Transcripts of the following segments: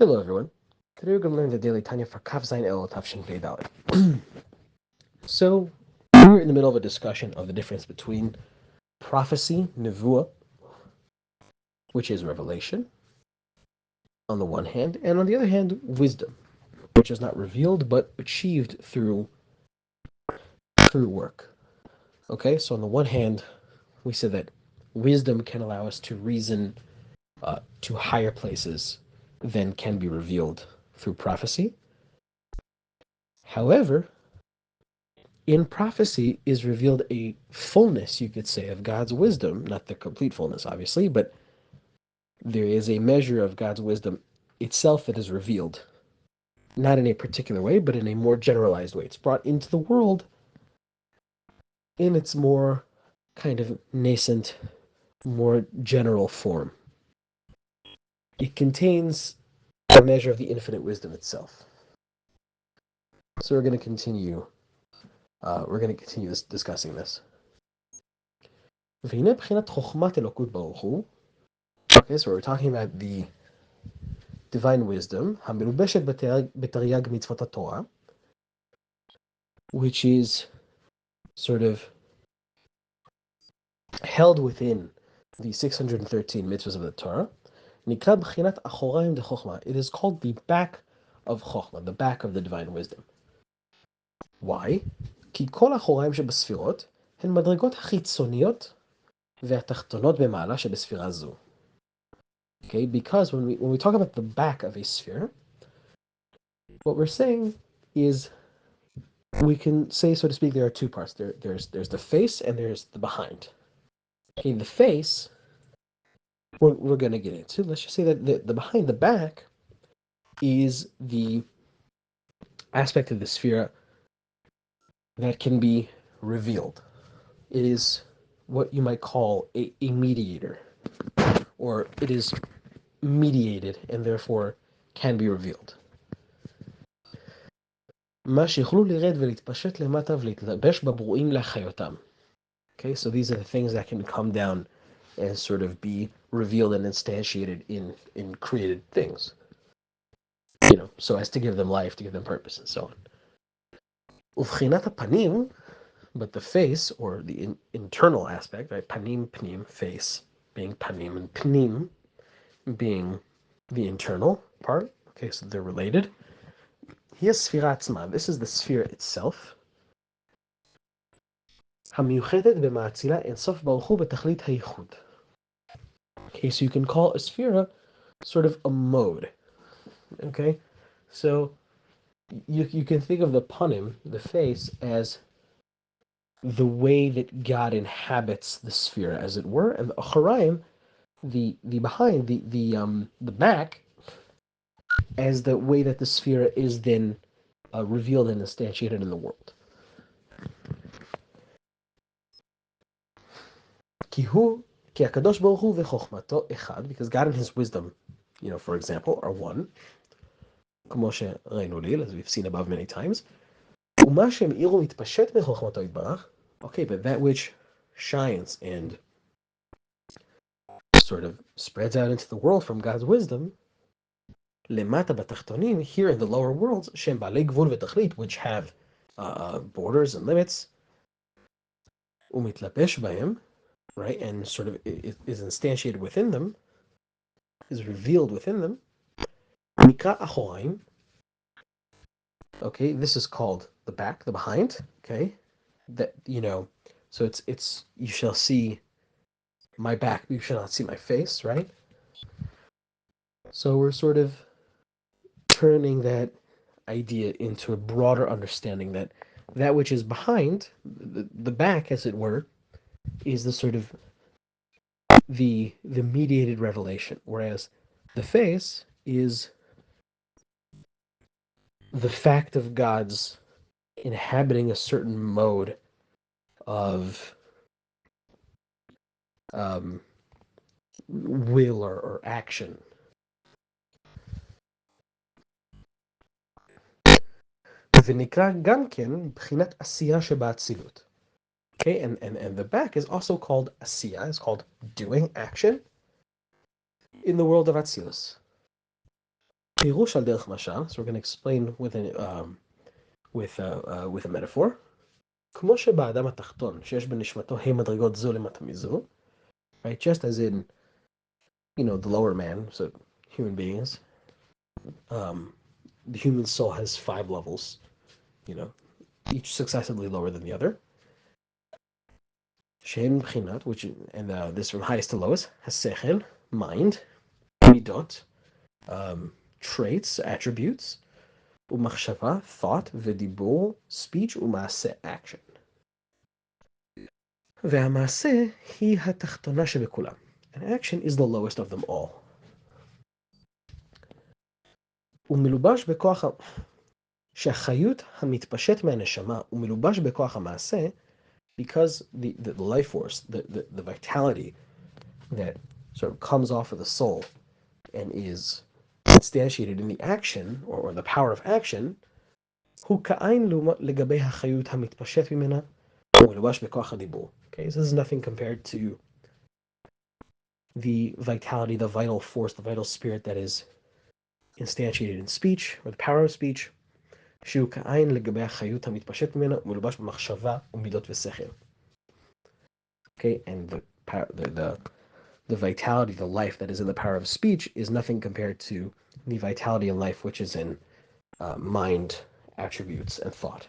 Hello, everyone. Today we're going to learn the daily Tanya for Kaf Zayin El Tafshin Pei Dalet. So, we're in the middle of a discussion of the difference between prophecy, nevuah, which is revelation, on the one hand, and on the other hand, wisdom, which is not revealed but achieved through work. Okay, so on the one hand, we said that wisdom can allow us to reason to higher places than can be revealed through prophecy. However, in prophecy is revealed a fullness, you could say, of God's wisdom, not the complete fullness, obviously, but there is a measure of God's wisdom itself that is revealed, not in a particular way, but in a more generalized way. It's brought into the world in its more kind of nascent, more general form. It contains a measure of the infinite wisdom itself. So we're going to continue. Discussing this. Okay, so we're talking about the divine wisdom, which is sort of held within the 613 mitzvahs of the Torah. It is called the back of Chokhmah, the back of the divine wisdom. Why? כי כל החוריים שבספירות הן מדרגות החיצוניות והתחתונות במעלה שבספירה זו. Okay, because when we talk about the back of a sphere, what we're saying is we can say, so to speak, there are two parts. There's the face and there's the behind. Okay, the face we're going to get into. Let's just say that the behind, the back, is the aspect of the sphere that can be revealed. It is what you might call a mediator, or it is mediated and therefore can be revealed. מה שיכולו לרד ולהתפשט למטה ולהתלבש בברואים להחיותם. Okay, so these are the things that can come down and sort of be revealed and instantiated in created things. So as to give them life, to give them purpose, and so on. ובחינת הפנים, but the face, or the internal aspect, right? Panim, pnim, face, being panim, and pnim being the internal part. Okay, so they're related. Here's ספירה עצמה. This is the sphere itself. המיוחדת במאצילה אינסוף ברוך הוא בתכלית הייחוד. Okay, so you can call a sphere sort of a mode. Okay, so you can think of the panim, the face, as the way that God inhabits the sphere, as it were, and the acharaim, the behind, the back, as the way that the sphere is then revealed and instantiated in the world. כי הקדוש ברוך הוא וחוכמתו אחד, because God and his wisdom, for example, are one, כמו שראינו ליל, as we've seen above many times. ומה שמאיר ומתפשט בחוכמתו יתברך, okay, but that which shines and sort of spreads out into the world from God's wisdom, למטה בתחתונים, here in the lower worlds, שהם בעלי גבול ותכלית, which have borders and limits, ומתלבש בהם, right, and sort of is instantiated within them, is revealed within them, נקרא אחוריים. Okay, this is called the back, the behind. Okay, that so it's you shall see my back, but you shall not see my face, right? So we're sort of turning that idea into a broader understanding that which is behind the back, as it were, is the sort of the mediated revelation, whereas the face is the fact of God's inhabiting a certain mode of will or action. ונקרא גם כן בחינת עשייה שבאצילות. Okay, and the back is also called asiya, it's called doing, action, in the world of Atzilus. פירוש על דרך משל, so we're going to explain with a metaphor. כמו שבאדם התחתון, שיש בנשמתו מדרגות זו למטה מזו, right? Just as in, the lower man, so human beings, the human soul has 5 levels, each successively lower than the other. שהן בחינת, and this from highest to lowest, השכל, mind, midot, traits, attributes, ומחשבה, thought, ודיבור, speech, ומעשה, action. והמעשה היא התחתונה שבכולם. And action is the lowest of them all. הוא מלובש בכוח, שהחיות המתפשט מהנשמה הוא מלובש בכוח המעשה, because the life force, the vitality that sort of comes off of the soul and is instantiated in the action, or the power of action, הוא כאין לגבי החיות המתפשט ממנה, הוא מלובש בכוח הדיבור. Okay, so this is nothing compared to the vitality, the vital force, the vital spirit that is instantiated in speech, or the power of speech, שהוא כאין לגבי החיות המתפשט ממנה, הוא מלובש במחשבה ומידות ושכל. Okay, and the vitality, the life that is in the power of speech is nothing compared to the vitality and life which is in mind, attributes, and thought.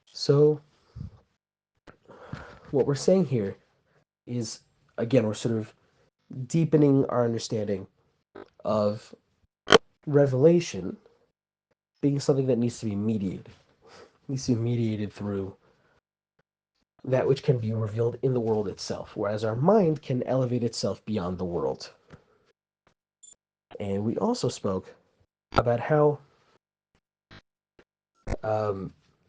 So what we're saying here is, again, we're sort of deepening our understanding of revelation being something that needs to be mediated. It needs to be mediated through that which can be revealed in the world itself, whereas our mind can elevate itself beyond the world. And we also spoke about how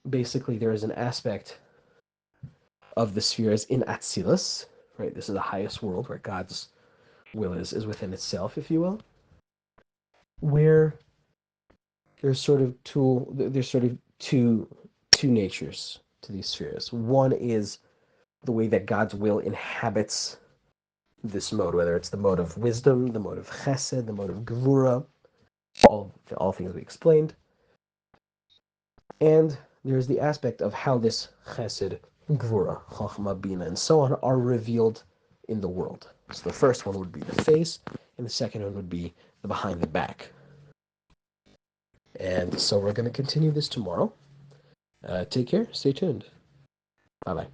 basically there is an aspect of the spheres in Atzilus, right? This is the highest world where God's will is within itself, if you will, where there's sort of two natures to these spheres. One is the way that God's will inhabits this mode, whether it's the mode of wisdom, the mode of chesed, the mode of gevura, all things we explained. And there's the aspect of how this chesed, gevura, chachma, bina, and so on are revealed in the world. So the first one would be the face, and the second one would be the behind the back. And so we're going to continue this tomorrow. Take care. Stay tuned. Bye-bye.